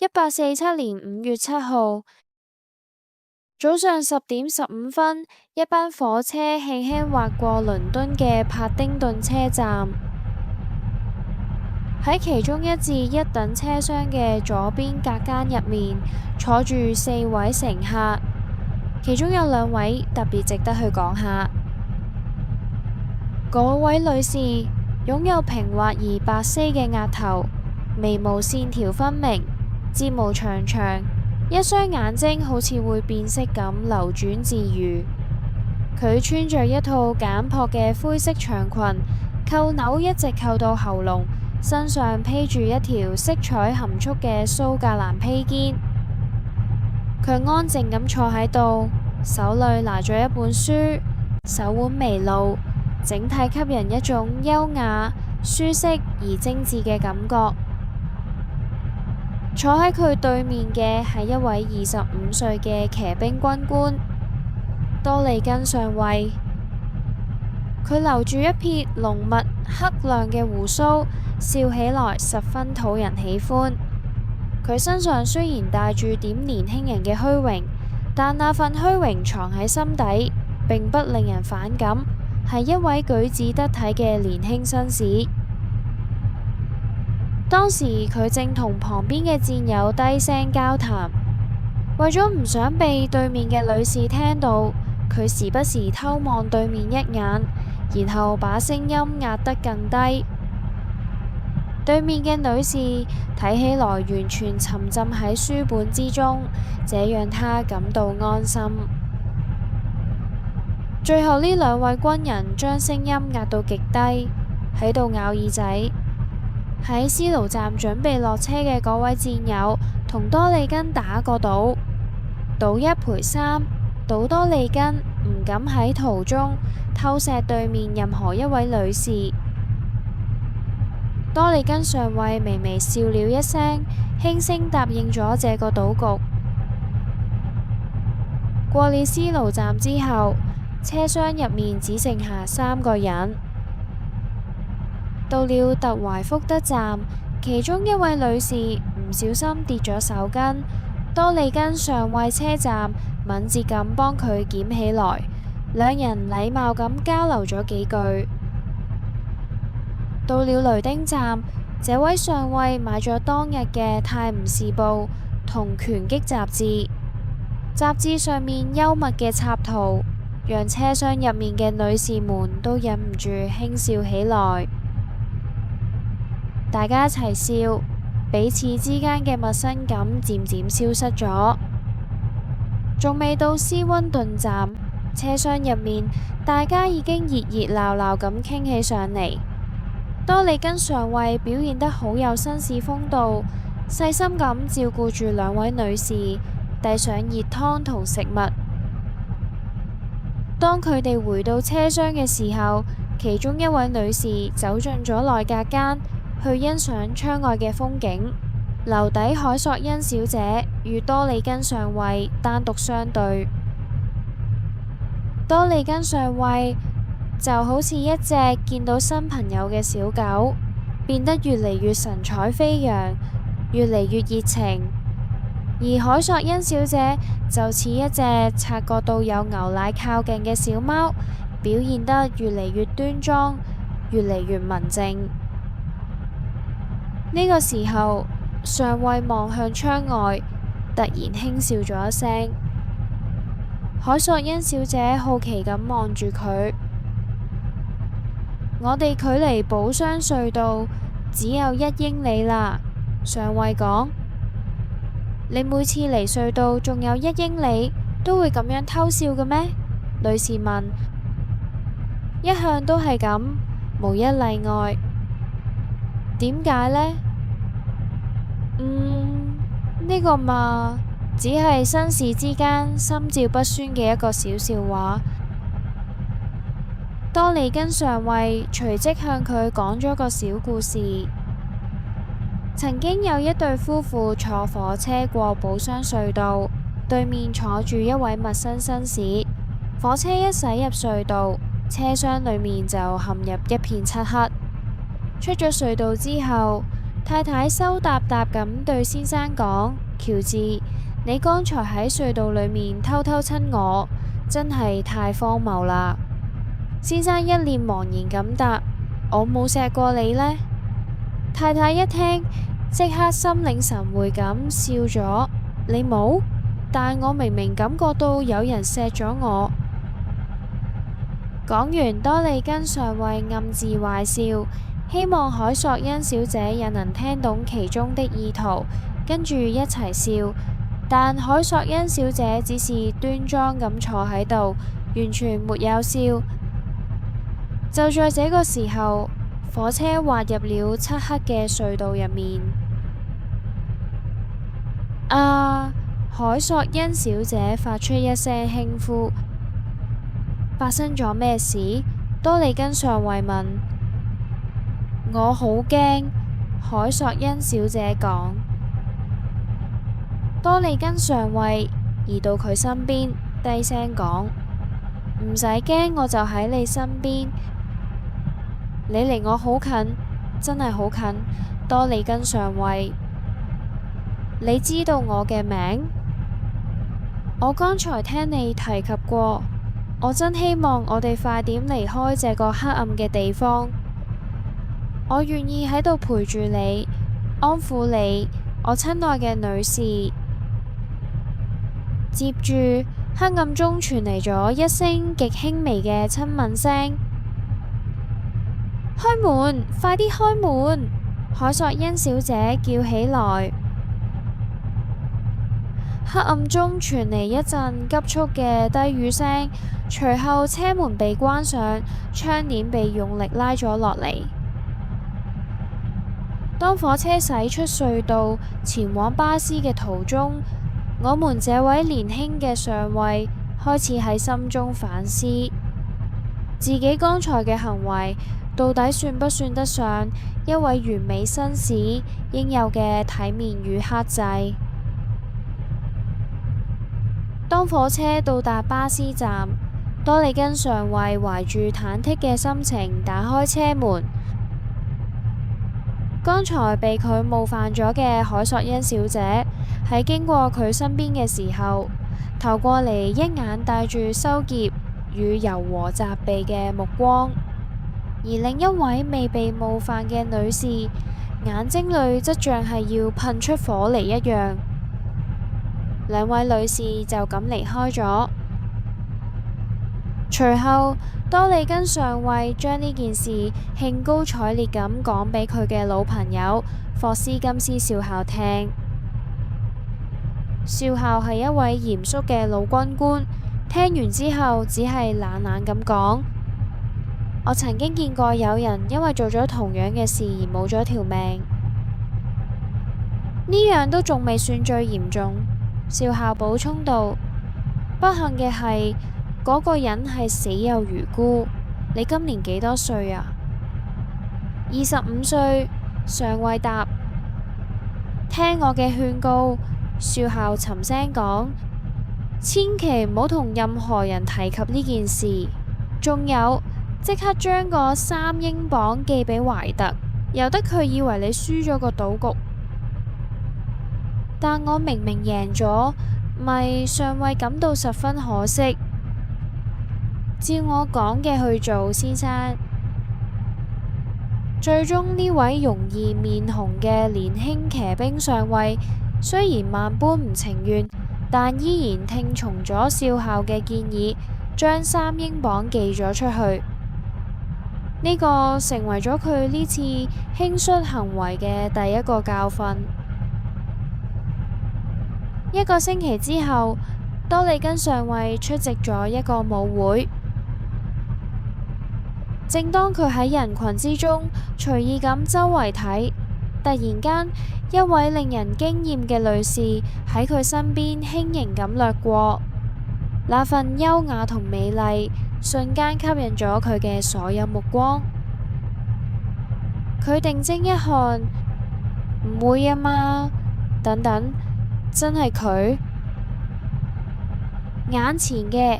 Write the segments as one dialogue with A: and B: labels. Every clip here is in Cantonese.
A: 1847年5月7號早上10點15分，一班火車輕輕劃過倫敦嘅帕丁頓車站。喺其中一至一等車廂嘅左邊隔間入面，坐住4位乘客，其中有2位特別值得去講下。嗰位女士擁有平滑而白皙嘅額頭，眉毛線條分明，睫毛長長，一雙眼睛好似會變色咁流轉自如。佢穿着一套簡樸嘅灰色長裙，扣紐一直扣到喉嚨，身上披住一條色彩含蓄嘅蘇格蘭披肩。佢安靜咁坐喺度，手裏拿咗一本書，手腕微露，整體給人一種優雅、舒適而精緻嘅感覺。坐喺佢對面嘅係一位25歲嘅騎兵軍官多利根上尉。佢留住一撇濃密黑亮嘅鬍鬚，笑起來十分討人喜歡。佢身上雖然帶住點年輕人嘅虛榮，但那份虛榮藏喺心底，並不令人反感，係一位舉止得體嘅年輕紳士。當時佢正同旁邊嘅戰友低聲交談，為咗唔想被對面嘅女士聽到，佢時不時偷望對面一眼，然後把聲音壓得更低。對面嘅女士睇起來完全沉浸喺書本之中，這讓她感到安心。最後呢2位軍人將聲音壓到極低，喺度咬耳仔。喺斯勞站準備落車嘅嗰位戰友同多利根打個賭，1賠3，賭多利根唔敢喺途中偷錫對面任何一位女士。多利根上尉微微笑了一聲，輕聲答應咗這個賭局。過了斯勞站之後，車廂入面只剩下3個人。到了特懷福德站，其中一位女士唔小心跌咗手巾，多利根上尉車站敏捷咁幫佢撿起來，兩人禮貌咁交流咗幾句。到了雷丁站，這位上尉買咗當日嘅《泰晤士報》同拳擊雜誌，雜誌上面幽默嘅插圖，讓車廂入面嘅女士們都忍唔住輕笑起來。大家一齊笑，彼此之間嘅陌生感漸漸消失咗。仲未到斯溫頓站，車廂入面大家已經熱熱鬧鬧咁傾起上嚟。多利根上尉表現得好有紳士風度，細心咁照顧住2位女士，遞上熱湯同食物。當佢哋回到車廂嘅時候，其中一位女士走進咗內隔間，去欣賞窗外嘅風景，留底凱索恩小姐與多利根上尉單獨相對。多利根上尉就好似一隻見到新朋友嘅小狗，變得越嚟越神采飛揚，越嚟越熱情；而凱索恩小姐就似一隻察覺到有牛奶靠近嘅小貓，表現得越嚟越端莊，越嚟越文靜。呢個時候，上尉望向窗外，突然輕笑咗一聲。凱索恩小姐好奇咁望住佢。我哋距離寶箱隧道只有1英里啦，上尉講。你每次嚟隧道仲有1英里，都會咁樣偷笑嘅咩？女士問。一向都係咁，無一例外。點解呢？呢個嘛，只係紳士之間心照不宣嘅一個小笑話。多利根上尉隨即向佢講咗個小故事。曾經有一對夫婦坐火車過寶箱隧道，對面坐住一位陌生紳士。火車一駛入隧道，車廂裏面就陷入一片漆黑。出咗隧道之後，太太羞答答咁對先生講：喬治，你剛才喺隧道裏面偷偷親我，真係太荒謬啦。先生一臉茫然咁答：我冇錫過你呢。太太一聽，即刻心領神會咁笑咗：你冇？但我明明感覺到有人錫咗我。講完，多利根上尉暗自壞笑，希望海索恩小姐也能聽懂其中的意圖，跟住一齊笑。但海索恩小姐只是端莊咁坐喺度，完全沒有笑。就在這個時候，火車滑入了漆黑嘅隧道入面。啊！海索恩小姐發出一聲輕呼。發生咗咩事？多利根上尉問。我好驚，海索恩小姐講。多利根上尉移到佢身邊，低聲講：唔使驚，我就喺你身邊。你離我好近，真係好近。多利根上尉，你知道我嘅名？我剛才聽你提及過。我真希望我哋快點離開這個黑暗嘅地方。我願意喺度陪住你，安撫你，我親愛嘅女士。接住，黑暗中傳嚟咗一聲極輕微嘅親吻聲。開門！快啲開門！海索恩小姐叫起來。黑暗中傳嚟一陣急促嘅低語聲，隨後車門被關上，窗簾被用力拉咗落嚟。當火車駛出隧道，前往巴斯嘅途中，我們這位年輕嘅上尉開始喺心中反思，自己剛才嘅行為到底算不算得上一位完美紳士應有嘅體面與克制。當火車到達巴斯站，多利根上尉懷住忐忑嘅心情打開車門。剛才被佢冒犯咗嘅海索恩小姐喺經過佢身邊嘅時候，投過嚟一眼帶住羞澀與柔和責備嘅目光，而另一位未被冒犯嘅女士眼睛裏則像係要噴出火嚟一樣。兩位女士就咁離開咗。隨後，多利根上尉將呢件事興高采烈咁講俾佢嘅老朋友霍斯金斯少校聽。少校係一位嚴肅嘅老軍官，聽完之後只係冷冷咁講：我曾經見過有人因為做咗同樣嘅事而冇咗條命。呢樣都仲未算最嚴重，少校補充道。不幸嘅係，嗰個人係死有餘辜。你今年幾多歲啊？25歲，上尉答。聽我嘅勸告，少校沉聲講，千祈唔好同任何人提及呢件事。仲有，即刻將個3英鎊寄俾懷特，由得佢以為你輸咗個賭局。但我明明贏咗，咪上尉感到十分可惜。照我講嘅去做，先生。最終呢位容易面紅嘅年輕騎兵上尉，雖然萬般唔情願，但依然聽從咗少校嘅建議，將3英鎊寄咗出去。呢個成為咗佢呢次輕率行為嘅第一個教訓。1個星期之後，多利根上尉出席咗一個舞會。正當佢喺人群之中隨意咁周圍睇，突然間一位令人驚艷嘅女士喺佢身邊輕盈咁掠過，那份優雅同美麗瞬間吸引咗佢嘅所有目光。佢定睛一看，唔會啊嘛，等等，真係佢？眼前嘅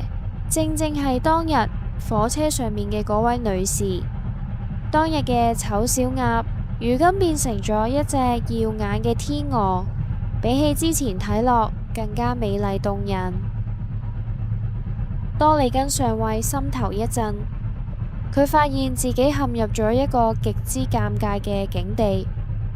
A: 正正係當日火車上面嘅嗰位女士。當日嘅醜小鴨如今變成咗一隻耀眼嘅天鵝，比起之前睇落更加美麗動人。多利根上尉心頭一震，佢發現自己陷入咗一個極之尷尬嘅境地。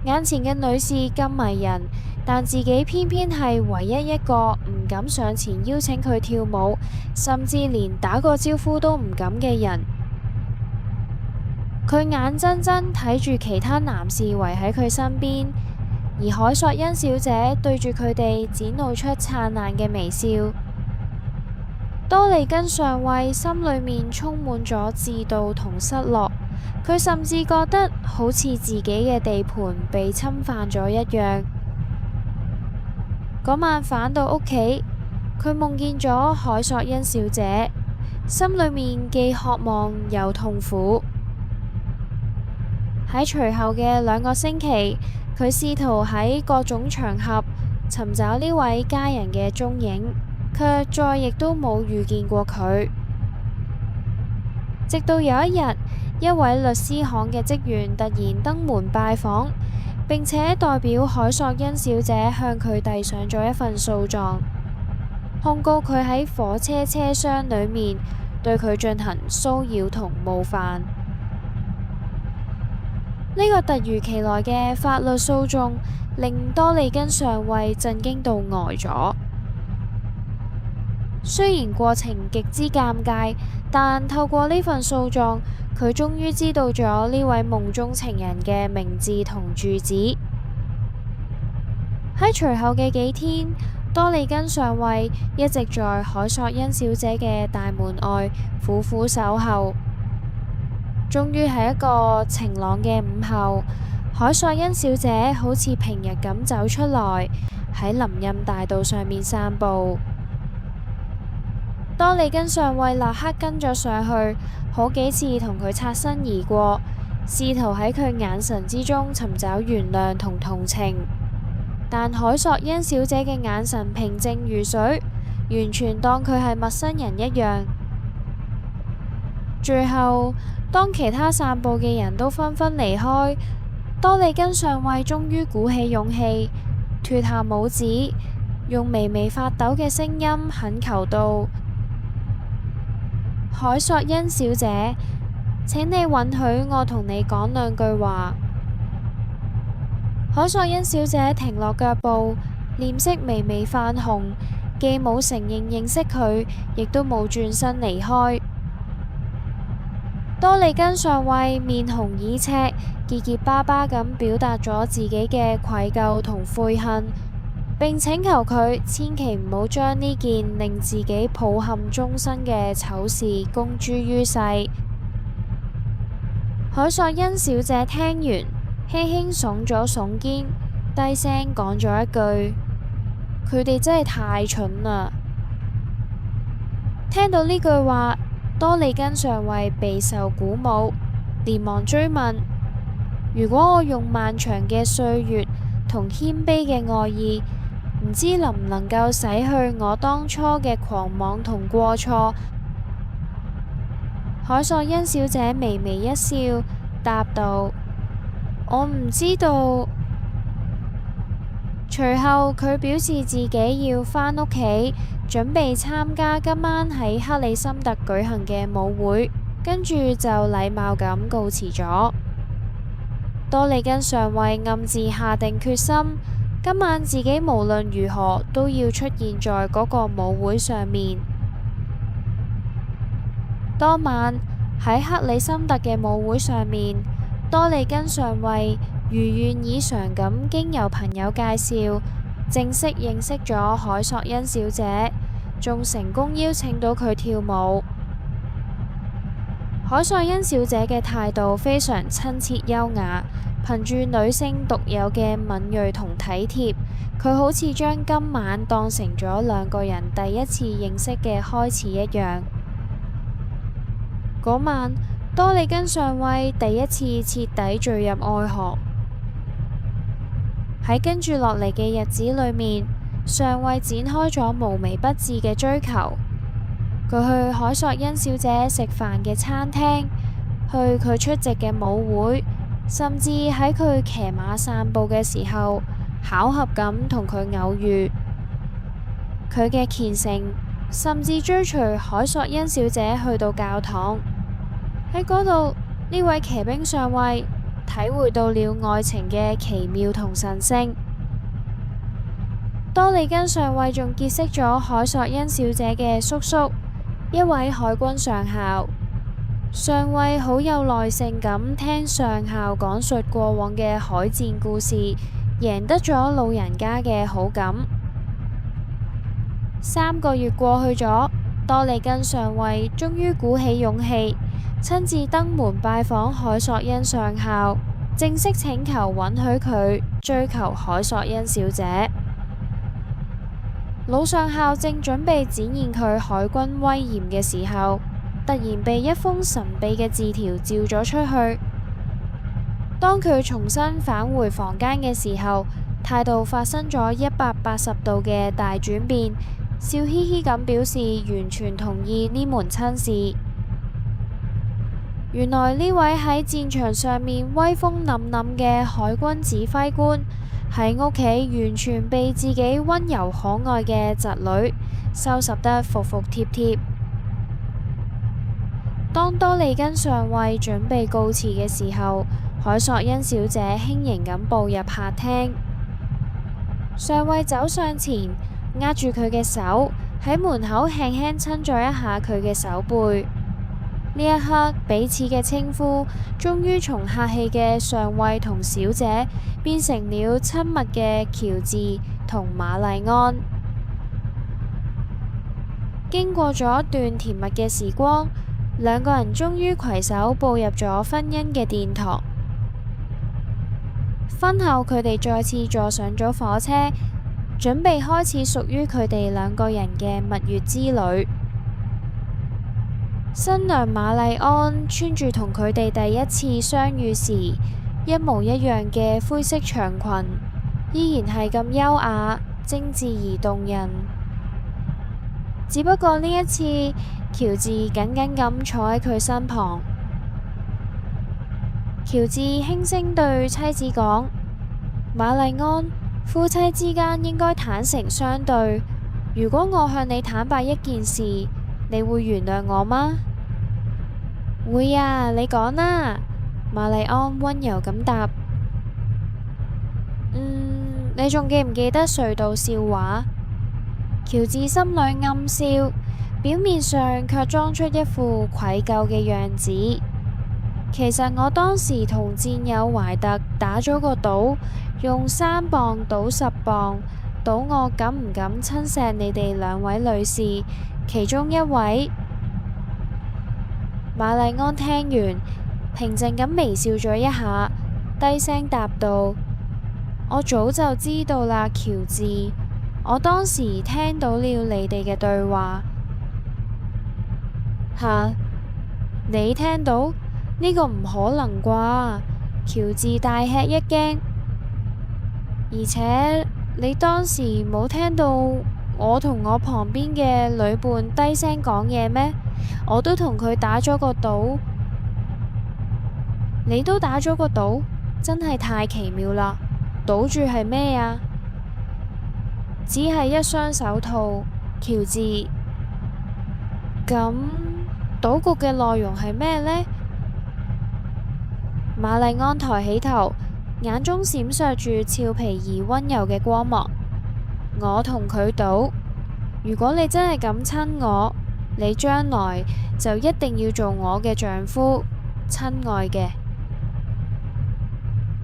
A: 眼前嘅女士咁迷人，但自己偏偏係唯一一個唔敢上前邀請佢跳舞，甚至連打個招呼都唔敢嘅人。佢眼睜睜睇住其他男士圍喺佢身邊，而凱索恩小姐對住佢哋展露出燦爛嘅微笑。多利根上尉心裏面充滿咗自妒同失落，佢甚至覺得好似自己嘅地盤被侵犯咗一樣。嗰晚返到屋企，佢夢見咗凱索恩小姐，心裏面既渴望又痛苦。喺隨後嘅2個星期，佢試圖喺各種場合尋找呢位佳人嘅蹤影，卻再亦都冇遇見過佢。直到有一日，一位律師行嘅職員突然登門拜訪，並且代表凱索恩小姐向佢遞上咗一份訴狀，控告佢喺火車車廂裏面對佢進行騷擾同冒犯。呢個突如其來嘅法律訴訟令多利根上尉震驚到呆咗。雖然過程極之尷尬，但透過呢份訴狀，佢終於知道咗呢位夢中情人嘅名字同住址。喺隨後嘅幾天，多利根上尉一直在凱索恩小姐嘅大門外苦苦守候。終於喺一個晴朗嘅午後，凱索恩小姐好似平日咁走出來，喺林蔭大道上面散步。多利根上尉立刻跟咗上去，好幾次同佢擦身而過，試圖喺佢眼神之中尋找原諒同同情。但凱索恩小姐嘅眼神平靜如水，完全當佢係陌生人一樣。最後，當其他散步嘅人都紛紛離開，多利根上尉終於鼓起勇氣，脫下帽子，用微微發抖嘅聲音懇求道：凱索恩小姐，請你允許我同你講2句話。凱索恩小姐停落腳步，臉色微微泛紅，既冇承認識佢，亦都冇轉身離開。多利根上尉面紅耳赤，結結巴巴咁表達咗自己嘅愧疚同悔恨，並請求佢千祈唔好將呢件令自己抱憾終身嘅醜事公諸於世。凱索恩小姐聽完，輕輕聳咗聳肩，低聲講咗一句：佢哋真係太蠢啦。聽到呢句話，多利根上尉備受鼓舞，連忙追問：如果我用漫長嘅歲月同謙卑嘅愛意，唔知能唔能夠洗去我當初嘅狂妄同過錯？凱索恩小姐微微一笑，答道：我唔知道。隨後佢表示自己要返屋企，準備參加今晚喺克里森特舉行嘅舞會，跟住就禮貌咁告辭咗。多利根上尉暗自下定決心，今晚自己無論如何都要出現在嗰個舞會上面。當晚喺克里森特嘅舞會上面，多利根上尉如願以償咁經由朋友介紹，正式認識咗凱索恩小姐，仲成功邀請到佢跳舞。凱索恩小姐嘅態度非常親切優雅，憑住女性獨有嘅敏銳同體貼，佢好似將今晚當成咗2個人第一次認識嘅開始一樣。嗰晚，多利根上尉第一次徹底墜入愛河。喺跟住落嚟嘅日子裏面，上尉展開咗無微不至嘅追求。佢去凱索恩小姐食飯嘅餐廳，去佢出席嘅舞會，甚至喺佢騎馬散步嘅時候，巧合咁同佢偶遇。佢嘅虔誠甚至追隨凱索恩小姐去到教堂。喺嗰度，呢位騎兵上尉體會到了愛情嘅奇妙同神聖。多利根上尉仲結識咗凱索恩小姐嘅叔叔，一位海軍上校。上尉好有耐性咁聽上校講述過往嘅海戰故事，贏得咗老人家嘅好感。3個月過去咗，多利根上尉終於鼓起勇氣，親自登門拜訪凱索恩上校，正式請求允許佢追求凱索恩小姐。老上校正準備展現佢海軍威嚴嘅時候，突然被一封神秘嘅字條照咗出去。當佢重新返回房間嘅時候，態度發生咗180度嘅大轉變，笑嘻嘻咁表示完全同意呢門親事。原來呢位喺戰場上面威風凜凜嘅海軍指揮官，喺屋企完全被自己溫柔可愛嘅侄女收拾得服服帖帖。當多利根上尉準備告辭嘅時候，凱索恩小姐輕盈咁步入客廳。上尉走上前，握住佢嘅手，喺門口輕輕親咗一下佢嘅手背。呢一刻，彼此嘅稱呼終於從客氣嘅上尉同小姐變成了親密嘅喬治同瑪麗安。經過咗一段甜蜜嘅時光，兩個人終於攜手步入咗婚姻嘅殿堂。婚後，佢哋再次坐上咗火車，準備開始屬於佢哋兩個人嘅蜜月之旅。新娘瑪麗安穿住同佢哋第一次相遇時一模一樣嘅灰色長裙，依然係咁優雅、精緻而動人。只不過呢一次，喬治緊緊咁坐喺佢身旁。喬治輕聲對妻子講：瑪麗安，夫妻之間應該坦誠相對。如果我向你坦白一件事，你會原諒我嗎？會啊，你講啦。瑪麗安溫柔咁答。你仲記唔記得隧道笑話？喬治心裏暗笑，表面上卻裝出一副愧疚嘅樣子。其實我當時同戰友懷特打咗個賭，用3磅賭10磅，賭我敢唔敢親錫你哋2位女士，其中一位。瑪麗安聽完，平靜咁微笑咗一下，低聲答道：我早就知道啦，喬治。我當時聽到了你哋嘅對話。吓，你聽到？呢個唔可能啩？喬治大吃一驚。而且你當時冇聽到我同我旁邊嘅女伴低聲講嘢咩？我都同佢打咗個賭。你都打咗個賭？真係太奇妙啦！賭注係咩啊？只係一雙手套，喬治。咁賭局嘅內容係咩呢？瑪麗安抬起頭，眼中閃爍住俏皮而溫柔嘅光芒。我同佢賭，如果你真係咁親我，你將來就一定要做我嘅丈夫，親愛嘅。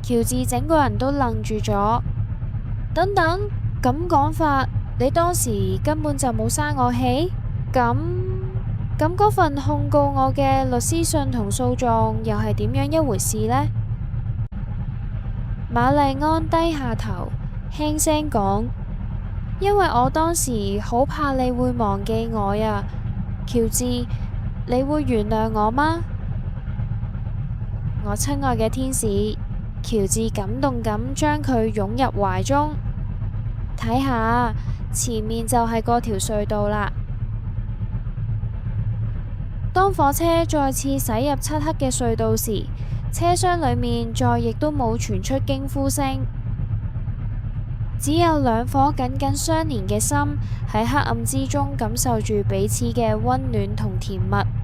A: 喬治整個人都愣住咗。等等，咁講法，你當時根本就冇生我氣？咁嗰份控告我嘅律師信同訴狀又係點樣一回事呢？瑪麗安低下頭，輕聲講：因為我當時好怕你會忘記我呀，喬治，你會原諒我嗎？我親愛嘅天使，喬治感動咁將佢擁入懷中。睇下，前面就係嗰條隧道啦。當火車再次駛入漆黑嘅隧道時，車廂裏面再亦都冇傳出驚呼聲，只有兩顆緊緊相連嘅心喺黑暗之中感受住彼此嘅溫暖同甜蜜。